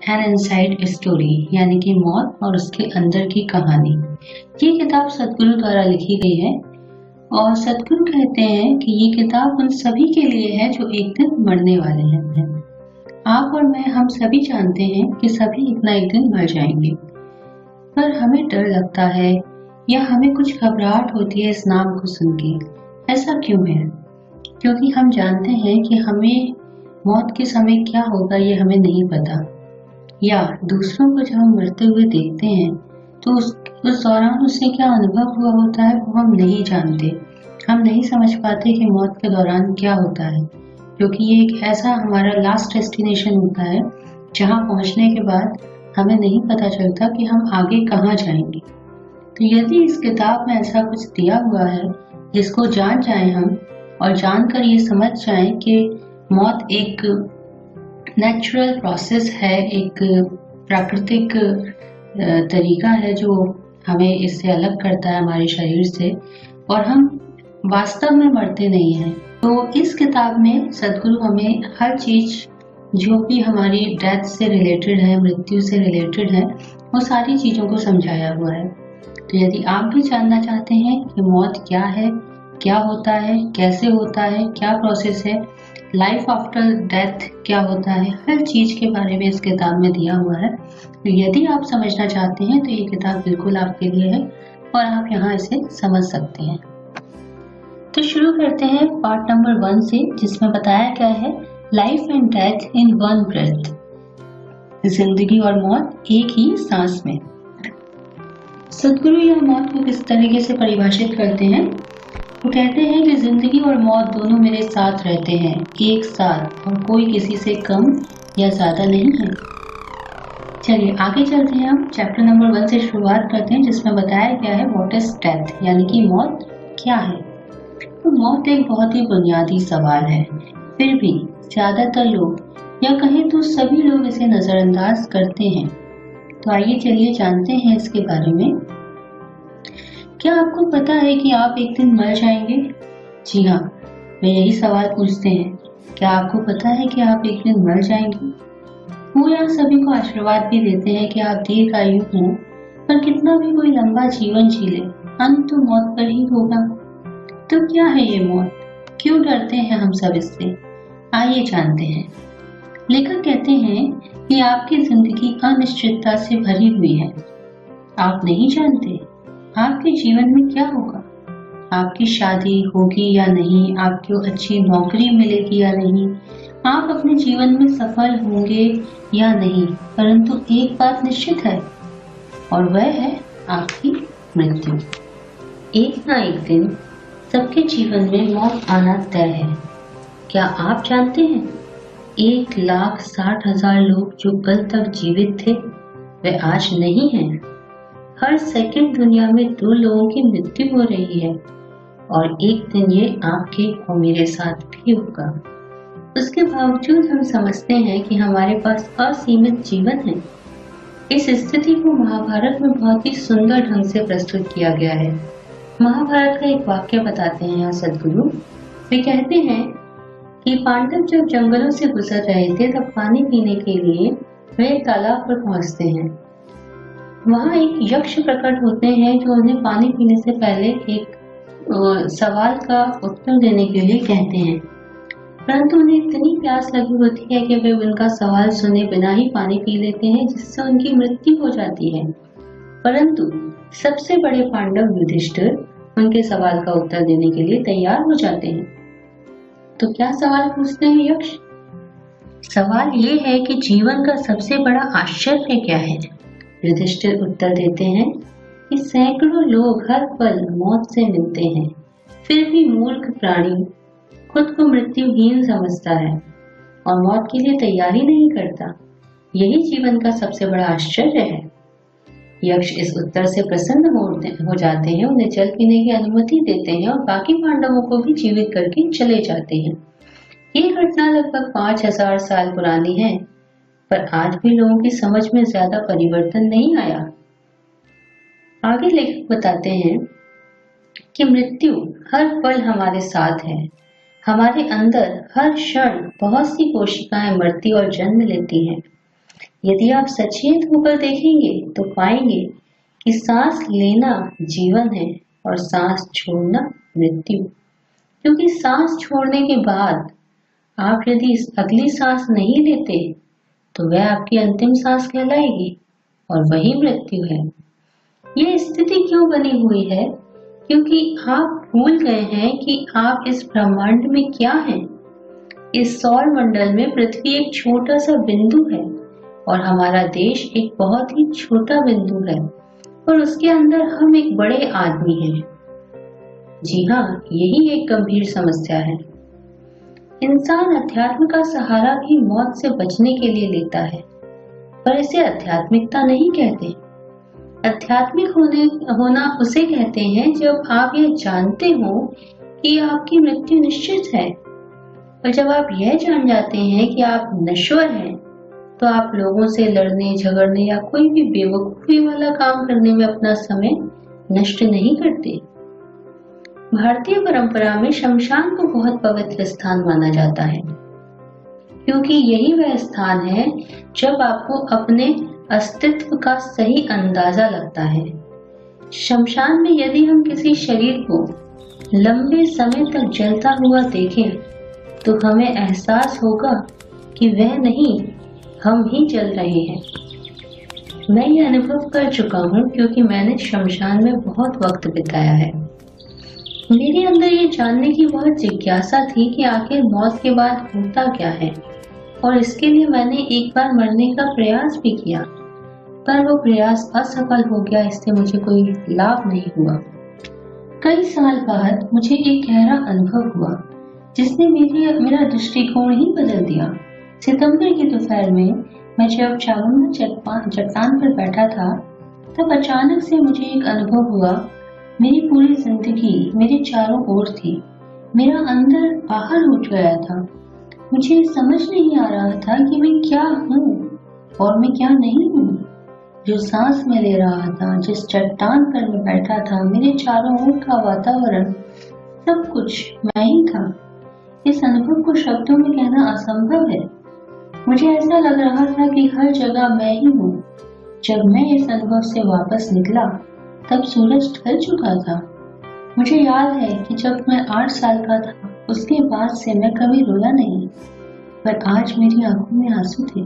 An inside story यानी कि मौत और उसके अंदर की कहानी। ये किताब सदगुरु द्वारा लिखी गई है और सदगुरु कहते हैं कि ये किताब उन सभी के लिए है जो एक दिन मरने वाले हैं। आप और मैं हम सभी जानते हैं कि सभी एक ना एक दिन मर जाएंगे, पर हमें डर लगता है या हमें कुछ घबराहट होती है इस नाम को सुन के। ऐसा क्यों है? क्योंकि हम जानते हैं कि हमें मौत के समय क्या होगा ये हमें नहीं पता, या दूसरों को जब हम मरते हुए देखते हैं तो उस दौरान उससे क्या अनुभव हुआ होता है वो हम नहीं जानते। हम नहीं समझ पाते कि मौत के दौरान क्या होता है, क्योंकि ये एक ऐसा हमारा लास्ट डेस्टिनेशन होता है जहाँ पहुँचने के बाद हमें नहीं पता चलता कि हम आगे कहाँ जाएंगे। तो यदि इस किताब में ऐसा कुछ दिया हुआ है जिसको जान जाएं हम और जानकर ये समझ जाएं कि मौत एक नेचुरल प्रोसेस है, एक प्राकृतिक तरीका है जो हमें इससे अलग करता है हमारे शरीर से, और हम वास्तव में मरते नहीं हैं। तो इस किताब में सदगुरु हमें हर चीज जो भी हमारी डेथ से रिलेटेड है, मृत्यु से रिलेटेड है, वो सारी चीजों को समझाया हुआ है। तो यदि आप भी जानना चाहते हैं कि मौत क्या है, क्या होता है, कैसे होता है, क्या प्रोसेस है, लाइफ आफ्टर डेथ क्या होता है, हर चीज के बारे में इस किताब में दिया हुआ है। तो यदि आप समझना चाहते हैं तो ये किताब बिल्कुल आपके लिए है और आप यहाँ इसे समझ सकते हैं। तो शुरू करते हैं पार्ट नंबर 1 से, जिसमें बताया गया है life and death in one breath, जिंदगी और मौत एक ही सांस में। सदगुरु यह मौत को किस तरीके से परिभाषित करते हैं? वो कहते हैं कि जिंदगी और मौत दोनों मेरे साथ रहते हैं, एक साथ, और कोई किसी से कम या ज्यादा नहीं है। चलिए आगे चलते हैं, हम चैप्टर नंबर 1 से शुरुआत करते हैं, जिसमें बताया गया है व्हाट इज डेथ यानी कि मौत क्या है। तो मौत एक बहुत ही बुनियादी सवाल है, फिर भी ज्यादातर लोग या कहें तो सभी लोग इसे नजरअंदाज करते हैं। तो आइए चलिए जानते हैं इसके बारे में। क्या आपको पता है कि आप एक दिन मर जाएंगे? जी हाँ, वे यही सवाल पूछते हैं, क्या आपको पता है कि आप एक दिन मर जाएंगे? वो यहाँ सभी को आशीर्वाद भी देते हैं कि आप दीर्घायु हों, पर कितना भी कोई लंबा जीवन जी ले, अंत तो मौत पर ही होगा। तो क्या है ये मौत? क्यों डरते हैं हम सब इससे? आइए जानते हैं। लेखक कहते हैं कि आपकी जिंदगी अनिश्चितता से भरी हुई है। आप नहीं जानते आपके जीवन में क्या होगा, आपकी शादी होगी या नहीं, आपको अच्छी नौकरी मिलेगी या नहीं, आप अपने जीवन में सफल होंगे या नहीं, परंतु एक बात निश्चित है और वह है आपकी मृत्यु। एक ना एक दिन सबके जीवन में मौत आना तय है। क्या आप जानते हैं 1,60,000 लोग जो कल तक जीवित थे वे आज नहीं हैं। हर सेकंड दुनिया में 2 लोगों की मृत्यु हो रही है और एक दिन ये आपके और मेरे साथ भी होगा। उसके बावजूद हम समझते हैं कि हमारे पास असीमित जीवन है। इस स्थिति को महाभारत में बहुत ही सुंदर ढंग से प्रस्तुत किया गया है। महाभारत का एक वाक्य बताते हैं यहाँ सदगुरु। वे कहते हैं कि पांडव जब जंगलों से गुजर रहे थे तब पानी पीने के लिए वे एक तालाब पर पहुंचते हैं। वहां एक यक्ष प्रकट होते हैं जो उन्हें पानी पीने से पहले एक सवाल का उत्तर देने के लिए कहते हैं, परंतु उन्हें इतनी प्यास लगी होती है कि वे उनका सवाल सुने बिना ही पानी पी लेते हैं, जिससे उनकी मृत्यु हो जाती है। परंतु सबसे बड़े पांडव युधिष्ठिर उनके सवाल का उत्तर देने के लिए तैयार हो जाते हैं। तो क्या सवाल पूछते हैं यक्ष? सवाल ये है कि जीवन का सबसे बड़ा आश्चर्य क्या है? युधिष्ठिर उत्तर देते हैं कि सैकड़ों लोग हर पल मौत से मिलते हैं, फिर भी मूर्ख प्राणी खुद को मृत्युहीन समझता है और मौत के लिए तैयारी नहीं करता। यही जीवन का सबसे बड़ा आश्चर्य है। यक्ष इस उत्तर से प्रसन्न हो जाते हैं, उन्हें जल पीने की अनुमति देते हैं और बाकी पांडवों को भी जीवित करके चले जाते हैं। ये घटना लगभग 5,000 साल पुरानी है, पर आज भी लोगों की समझ में ज्यादा परिवर्तन नहीं आया। आगे लेखक बताते हैं कि मृत्यु हर पल हमारे साथ है। हमारे अंदर हर क्षण बहुत सी कोशिकाएं मरती और जन्म लेती हैं। यदि आप सचेत होकर देखेंगे तो पाएंगे कि सांस लेना जीवन है और सांस छोड़ना मृत्यु। क्योंकि सांस छोड़ने के बाद आप यदि अगली सांस नहीं लेते तो वह आपकी अंतिम सांस कहलाएगी और वही मृत्यु है। ये स्थिति क्यों बनी हुई है? क्योंकि आप भूल गए हैं कि आप इस ब्रह्मांड में क्या हैं। इस सौर मंडल में पृथ्वी एक छोटा सा बिंदु है और हमारा देश एक बहुत ही छोटा बिंदु है और उसके अंदर हम एक बड़े आदमी हैं। जी हाँ, यही एक गंभीर समस्या है। इंसान अध्यात्म का सहारा भी मौत से बचने के लिए लेता है, पर इसे आध्यात्मिकता नहीं कहते। आध्यात्मिक होना उसे कहते हैं जब आप ये जानते हो कि आपकी मृत्यु निश्चित है। और जब आप यह जान जाते हैं कि आप नश्वर हैं, तो आप लोगों से लड़ने, झगड़ने या कोई भी बेवकूफी वाला काम करने में अपना समय नष्ट नहीं करते। भारतीय परंपरा में शमशान को बहुत पवित्र स्थान माना जाता है, क्योंकि यही वह स्थान है जब आपको अपने अस्तित्व का सही अंदाजा लगता है। शमशान में यदि हम किसी शरीर को लंबे समय तक जलता हुआ देखें तो हमें एहसास होगा कि वह नहीं, हम ही जल रहे हैं। मैं ये अनुभव कर चुका हूँ क्योंकि मैंने शमशान में बहुत वक्त बिताया है। मेरे अंदर ये जानने की बहुत जिज्ञासा थी कि आखिर मौत के बाद होता क्या है, और इसके लिए मैंने एक बार मरने का प्रयास भी किया, पर वो प्रयास असफल हो गया। इससे मुझे कोई लाभ नहीं हुआ। कई साल बाद मुझे एक गहरा अनुभव हुआ जिसने मेरा दृष्टिकोण ही बदल दिया। सितंबर की दोपहर में मैं जब चामुंडा चट्टान पर बैठा था, तब अचानक से मुझे एक अनुभव हुआ। मेरी पूरी जिंदगी मेरे चारों ओर थी, मेरा अंदर बाहर उठ गया था। मुझे समझ नहीं आ रहा था कि मैं क्या हूँ और मैं क्या नहीं हूँ। जो सांस में ले रहा था, जिस चट्टान पर मैं बैठा था, मेरे चारों ओर का वातावरण, सब कुछ मैं ही था। इस अनुभव को शब्दों में कहना असंभव है। मुझे ऐसा लग रहा था कि हर जगह मैं ही हूँ। जब मैं इस अनुभव से वापस निकला तब सूरज ढल चुका था। मुझे याद है कि जब मैं 8 साल का था, उसके बाद से मैं कभी रोया नहीं, पर आज मेरी आंखों में आंसू थे।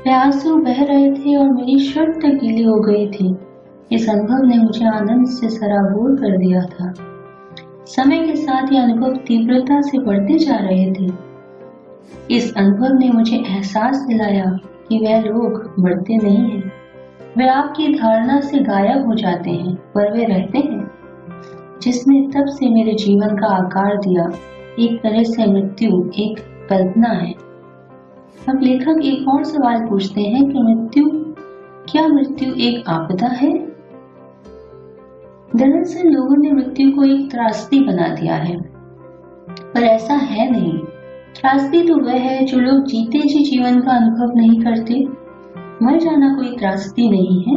वे आंसू बह रहे थे और मेरी शर्ट तक गीली हो गई थी। इस अनुभव ने मुझे आनंद से सराबोर कर दिया था। समय के साथ ये अनुभव तीव्रता से बढ़ते जा रहे थे। इस अनुभव ने मुझे एहसास दिलाया कि वह लोग मरते नहीं हैं, वे आपकी धारणा से गायब हो जाते हैं, पर वे रहते हैं। जिसने तब से मेरे जीवन का आकार दिया। एक तरह से मृत्यु एक कल्पना है। अब लेखक एक और सवाल पूछते हैं कि क्या मृत्यु एक आपदा है? दरअसल लोगों ने मृत्यु को एक त्रासदी बना दिया है, पर ऐसा है नहीं। त्रासदी तो वह है जो लोग जीते जी जीवन का अनुभव नहीं करते। मर जाना कोई त्रासदी नहीं है,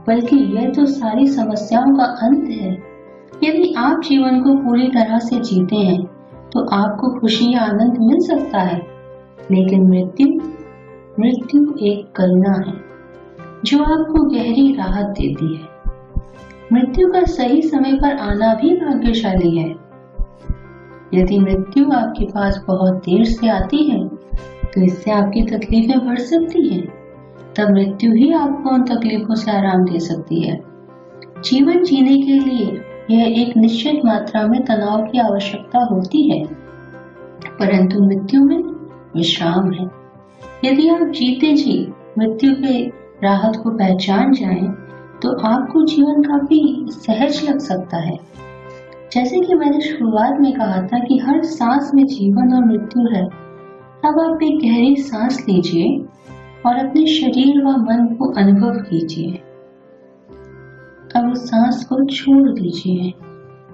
बल्कि यह तो सारी समस्याओं का अंत है। यदि आप जीवन को पूरी तरह से जीते हैं तो आपको खुशी या आनंद मिल सकता है, लेकिन मृत्यु एक करुणा है जो आपको गहरी राहत देती है। मृत्यु का सही समय पर आना भी भाग्यशाली है। यदि मृत्यु आपके पास बहुत देर से आती है तो इससे आपकी तकलीफें बढ़ सकती हैं। तब मृत्यु ही आपको उन तकलीफों से आराम दे सकती है। जीवन जीने के लिए यह एक निश्चित मात्रा में तनाव की आवश्यकता होती है, परंतु मृत्यु में विश्राम है। यदि आप जीते जी मृत्यु के राहत को पहचान जाएं, तो आपको जीवन काफी सहज लग सकता है। जैसे कि मैंने शुरुआत में कहा था कि हर सांस में जीवन और मृत्यु है। अब आप एक गहरी सांस लीजिए और अपने शरीर व मन को अनुभव कीजिए। अब उस सांस को छोड़ दीजिए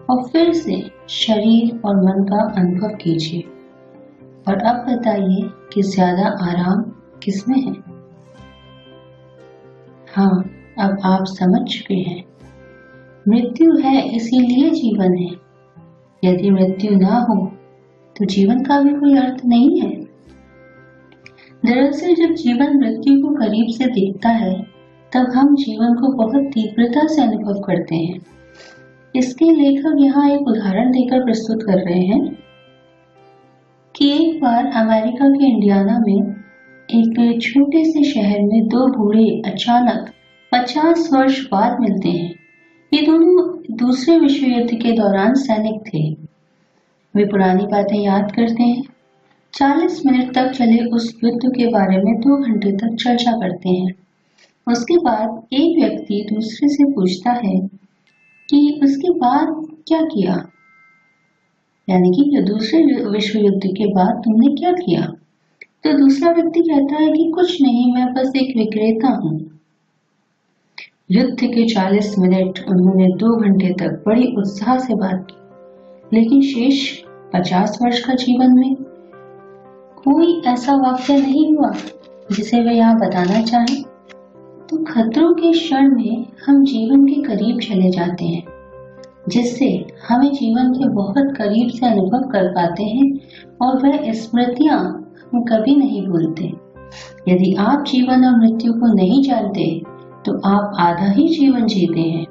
और फिर से शरीर और मन का अनुभव कीजिए। और अब बताइए कि ज्यादा आराम किसमें है? हाँ, अब आप समझ चुके हैं। मृत्यु है इसीलिए जीवन है। यदि मृत्यु ना हो तो जीवन का भी कोई अर्थ नहीं है। दरअसल जब जीवन मृत्यु को करीब से देखता है तब हम जीवन को बहुत तीव्रता से अनुभव करते हैं। इसके लेखक यहाँ एक उदाहरण देकर प्रस्तुत कर रहे हैं कि एक बार अमेरिका के इंडियाना में एक छोटे से शहर में दो बूढ़े अचानक 50 वर्ष बाद मिलते हैं। ये दोनों दूसरे विश्व युद्ध के दौरान सैनिक थे। वे पुरानी बातें याद करते हैं। 40 मिनट तक चले उस युद्ध के बारे में 2 घंटे तक चर्चा करते हैं। उसके बाद एक व्यक्ति दूसरे से पूछता है कि उसके बाद क्या किया, यानी कि दूसरे विश्व युद्ध के बाद तुमने क्या किया। तो दूसरा व्यक्ति कहता है कि कुछ नहीं, मैं बस एक विक्रेता हूँ। युद्ध के 40 मिनट उन्होंने 2 घंटे तक बड़ी उत्साह से बात की, लेकिन शेष 50 वर्ष का जीवन में कोई ऐसा वाक्य नहीं हुआ जिसे वे यहाँ बताना चाहें। तो खतरों के क्षण में हम जीवन के करीब चले जाते हैं, जिससे हमें जीवन के बहुत करीब से अनुभव कर पाते हैं और वह स्मृतियां हम कभी नहीं भूलते। यदि आप जीवन और मृत्यु को नहीं जानते तो आप आधा ही जीवन जीते हैं।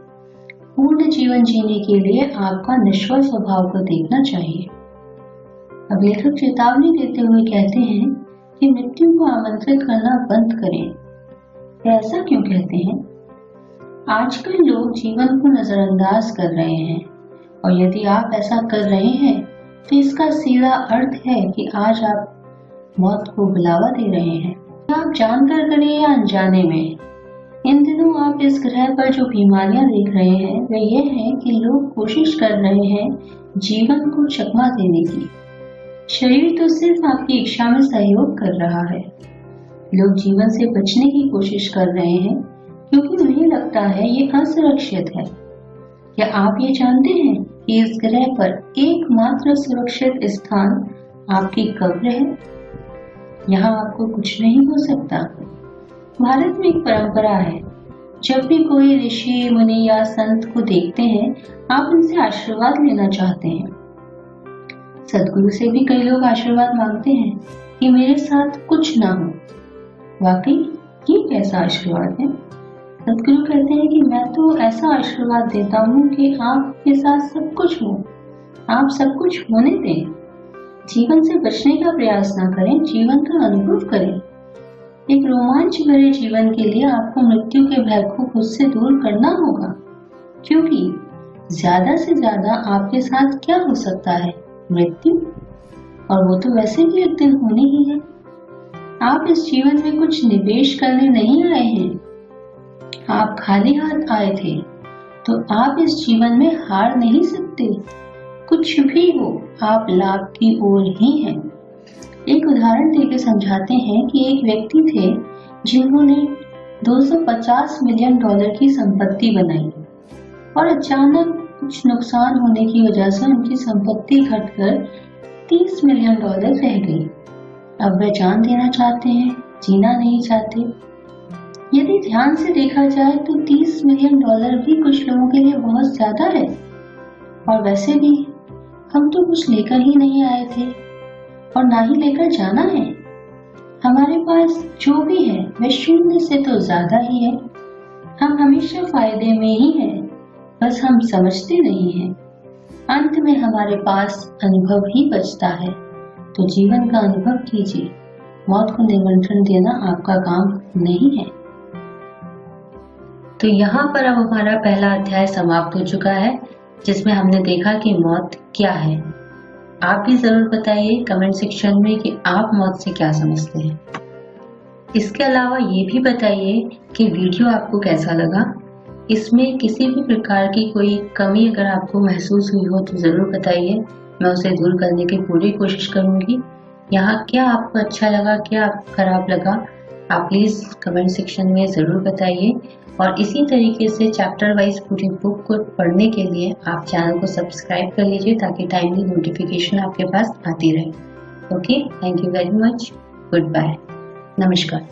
पूर्ण जीवन जीने के लिए आपका निश्चल स्वभाव को देखना चाहिए। अब लेखक चेतावनी देते हुए कहते हैं कि मृत्यु को आमंत्रित करना बंद करें। ऐसा क्यों कहते हैं? आजकल लोग जीवन को नजरअंदाज कर रहे हैं, और यदि आप ऐसा कर रहे हैं तो इसका सीधा अर्थ है कि आज आप मौत को बुलावा दे रहे हैं। आप जानकर करें या अनजाने में, इन दिनों आप इस ग्रह पर जो बीमारियां देख रहे हैं वे ये हैं कि लोग कोशिश कर रहे हैं जीवन को चकमा देने की। शरीर तो सिर्फ आपकी इच्छा में सहयोग कर रहा है। लोग जीवन से बचने की कोशिश कर रहे हैं क्योंकि उन्हें लगता है ये असुरक्षित है। क्या आप ये जानते हैं कि इस ग्रह पर एकमात्र सुरक्षित स्थान आपकी कब्र है? यहाँ आपको कुछ नहीं हो सकता। भारत में एक परंपरा है, जब भी कोई ऋषि मुनि या संत को देखते हैं आप उनसे आशीर्वाद लेना चाहते हैं। सदगुरु से भी कई लोग आशीर्वाद मांगते हैं कि मेरे साथ कुछ ना हो। वाकई ये कैसा आशीर्वाद है? सदगुरु कहते हैं कि मैं तो ऐसा आशीर्वाद देता हूँ कि आपके साथ सब कुछ हो, आप सब कुछ होने दें। जीवन से बचने का प्रयास ना करें, जीवन का अनुभव करें। एक रोमांच भरे जीवन के लिए आपको मृत्यु के भय को खुद से दूर करना होगा, क्योंकि ज्यादा से ज्यादा आपके साथ क्या हो सकता है? मृत्यु, और वो तो वैसे भी एक दिन होनी ही है। आप इस जीवन में कुछ निवेश करने नहीं आए हैं, आप खाली हाथ आए थे, तो आप इस जीवन में हार नहीं सकते। कुछ भी हो, आप लाभ की ओर ही हैं। एक उदाहरण देकर समझाते हैं कि एक व्यक्ति थे जिन्होंने $250 मिलियन की संपत्ति बनाई, और अचानक कुछ नुकसान होने की वजह से उनकी संपत्ति घटकर $30 मिलियन रह गई। अब वे जान देना चाहते हैं, जीना नहीं चाहते। यदि ध्यान से देखा जाए तो $30 मिलियन भी कुछ लोगों के लिए बहुत ज्यादा है, और वैसे भी हम तो कुछ लेकर ही नहीं आए थे और ना ही लेकर जाना है। हमारे पास जो भी है वह शून्य से तो ज्यादा ही है। हम हमेशा फायदे में ही हैं, बस हम समझते नहीं हैं। अंत में हमारे पास अनुभव ही बचता है, तो जीवन का अनुभव कीजिए। मौत को निमंत्रण देना आपका काम नहीं है। तो यहाँ पर अब हमारा पहला अध्याय समाप्त हो चुका है, जिसमें हमने देखा कि मौत क्या है। आप भी जरूर बताइए कमेंट सेक्शन में कि आप मौत से क्या समझते हैं। इसके अलावा ये भी बताइए कि वीडियो आपको कैसा लगा। इसमें किसी भी प्रकार की कोई कमी अगर आपको महसूस हुई हो तो जरूर बताइए, मैं उसे दूर करने की पूरी कोशिश करूंगी। यहाँ क्या आपको अच्छा लगा, क्या आपको खराब लगा, आप प्लीज कमेंट सेक्शन में जरूर बताइए। और इसी तरीके से चैप्टर वाइज पूरी बुक को पढ़ने के लिए आप चैनल को सब्सक्राइब कर लीजिए, ताकि टाइमली नोटिफिकेशन आपके पास आती रहे। Okay, thank you very much, good bye, नमस्कार।